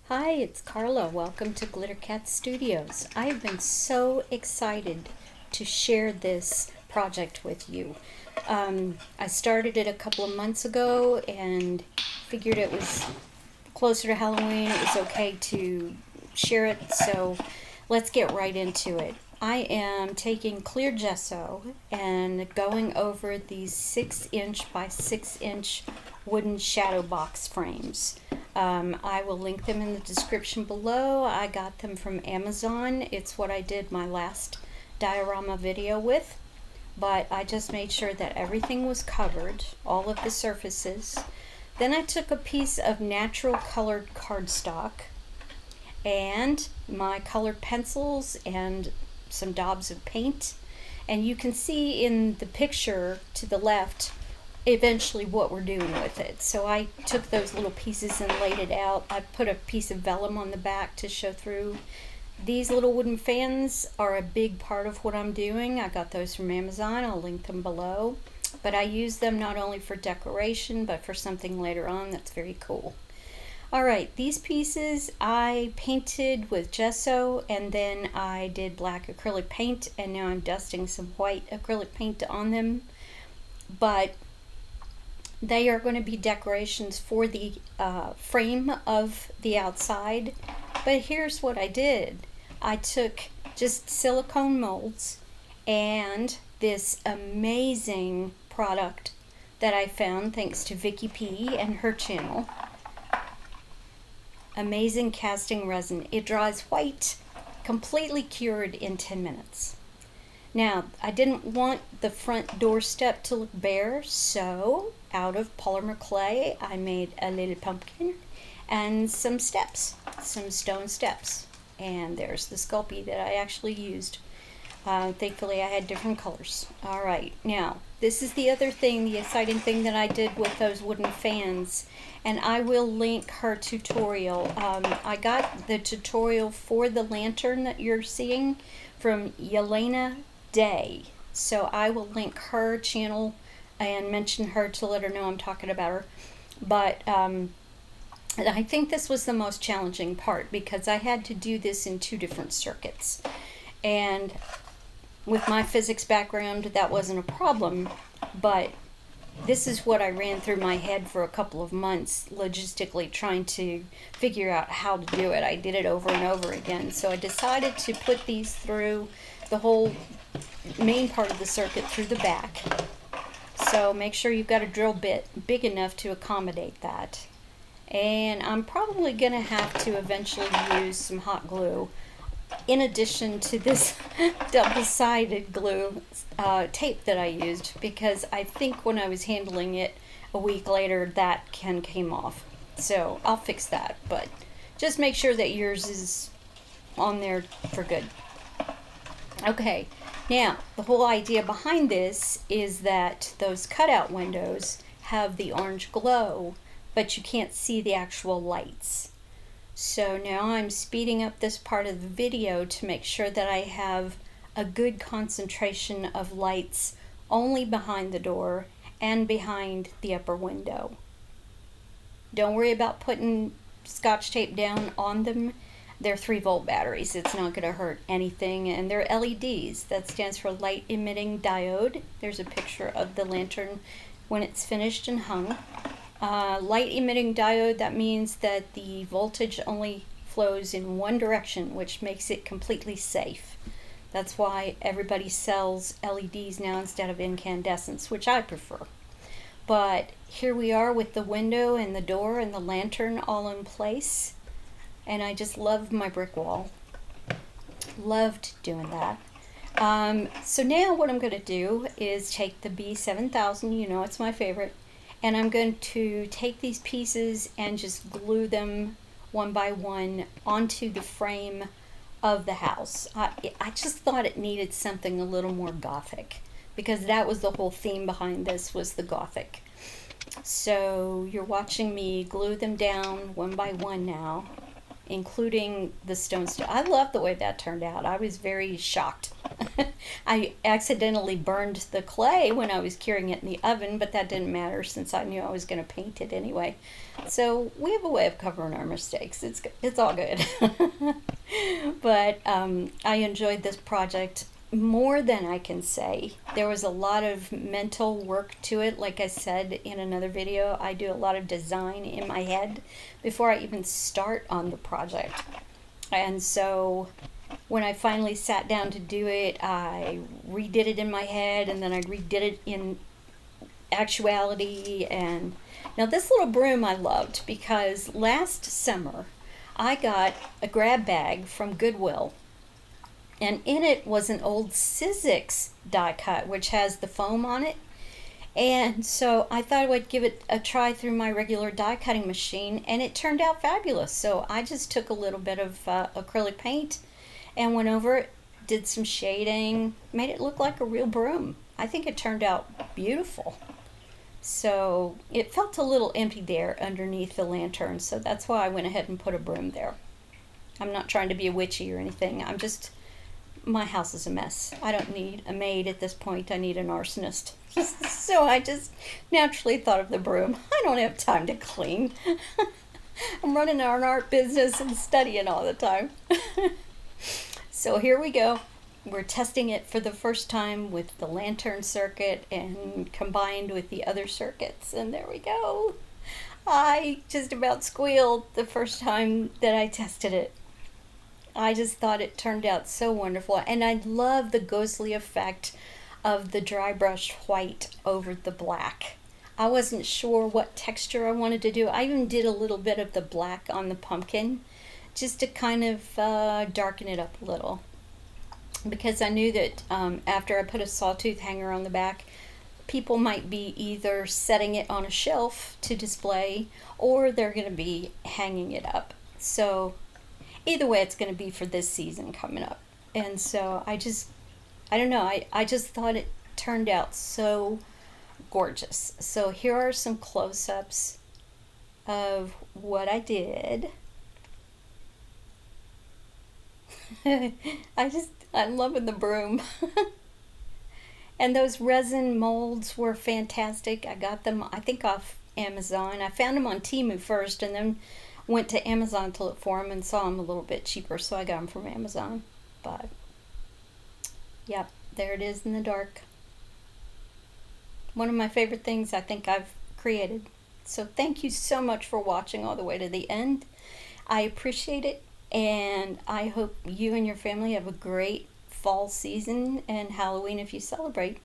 Hi, it's Carla. Welcome to Glitter Cat Studios. I have been so excited to share this project with you. I started it a couple of months ago and figured it was closer to Halloween. It was okay to share it, so let's get right into it. I am taking clear gesso and going over these 6" by 6" wooden shadow box frames. I will link them in the description below. I got them from Amazon. It's what I did my last diorama video with, but I just made sure that everything was covered, all of the surfaces. Then I took a piece of natural colored cardstock and my colored pencils and some daubs of paint, and you can see in the picture to the left eventually what we're doing with it. So I took those little pieces and laid it out. I put a piece of vellum on the back to show through. These little wooden fans are a big part of what I'm doing. I got those from Amazon. I'll link them below. But I use them not only for decoration, but for something later on that's very cool. Alright, these pieces I painted with gesso, and then I did black acrylic paint, and now I'm dusting some white acrylic paint on them. But they are going to be decorations for the frame of the outside. But here's what I did. I took just silicone molds and this amazing product that I found thanks to Vicky P and her channel. Amazing casting resin. It dries white, completely cured in 10 minutes. Now, I didn't want the front doorstep to look bare, so out of polymer clay, I made a little pumpkin and some steps, some stone steps. And there's the Sculpey that I actually used. Thankfully, I had different colors. All right, now, this is the other thing, the exciting thing that I did with those wooden fans. And I will link her tutorial. I got the tutorial for the lantern that you're seeing from Yelena Day. So I will link her channel and mention her to let her know I'm talking about her. But I think this was the most challenging part because I had to do this in 2 different circuits. And with my physics background, that wasn't a problem, but this is what I ran through my head for a couple of months logistically trying to figure out how to do it. I did it over and over again. So I decided to put these through the whole main part of the circuit through the back. So make sure you've got a drill bit big enough to accommodate that. And I'm probably going to have to eventually use some hot glue in addition to this double-sided glue tape that I used, because I think when I was handling it a week later that came off. So I'll fix that, but just make sure that yours is on there for good. Okay, now the whole idea behind this is that those cutout windows have the orange glow, but you can't see the actual lights. So now I'm speeding up this part of the video to make sure that I have a good concentration of lights only behind the door and behind the upper window. Don't worry about putting scotch tape down on them. They're 3-volt batteries. It's not going to hurt anything. And they're LEDs. That stands for light emitting diode. There's a picture of the lantern when it's finished and hung. Light emitting diode, that means that the voltage only flows in one direction, which makes it completely safe. That's why everybody sells LEDs now instead of incandescents, which I prefer. But here we are with the window and the door and the lantern all in place. And I just love my brick wall. Loved doing that. So now what I'm going to do is take the B7000, you know it's my favorite, and I'm going to take these pieces and just glue them one by one onto the frame of the house. I just thought it needed something a little more gothic, because that was the whole theme behind this, was the gothic. So you're watching me glue them down one by one now. including the stone stove. I love the way that turned out. I was very shocked. I accidentally burned the clay when I was curing it in the oven, but that didn't matter since I knew I was going to paint it anyway. So we have a way of covering our mistakes. It's all good. But I enjoyed this project more than I can say. There was a lot of mental work to it. Like I said in another video, I do a lot of design in my head before I even start on the project. And so when I finally sat down to do it, I redid it in my head, and then I redid it in actuality. And now this little broom I loved because last summer I got a grab bag from Goodwill, and in it was an old Sizzix die cut, which has the foam on it. And so I thought I would give it a try through my regular die cutting machine, and it turned out fabulous. So I just took a little bit of acrylic paint and went over it, did some shading, made it look like a real broom. I think it turned out beautiful. So it felt a little empty there underneath the lantern, so that's why I went ahead and put a broom there. I'm not trying to be a witchy or anything. My house is a mess. I don't need a maid at this point. I need an arsonist. So I just naturally thought of the broom. I don't have time to clean. I'm running an art business and studying all the time. So here we go. We're testing it for the first time with the lantern circuit and combined with the other circuits. And there we go. I just about squealed the first time that I tested it. I just thought it turned out so wonderful, and I love the ghostly effect of the dry brushed white over the black. I wasn't sure what texture I wanted to do. I even did a little bit of the black on the pumpkin just to kind of darken it up a little, because I knew that after I put a sawtooth hanger on the back, people might be either setting it on a shelf to display or they're going to be hanging it up. So either way, it's going to be for this season coming up. And so I don't know, I just thought it turned out so gorgeous. So here are some close-ups of what I did. I'm loving the broom. And those resin molds were fantastic. I got them, I think, off Amazon. I found them on Temu first, and then went to Amazon to look for them and saw them a little bit cheaper, so I got them from Amazon. But yep, there it is in the dark. One of my favorite things I think I've created. So thank you so much for watching all the way to the end. I appreciate it, and I hope you and your family have a great fall season and Halloween if you celebrate.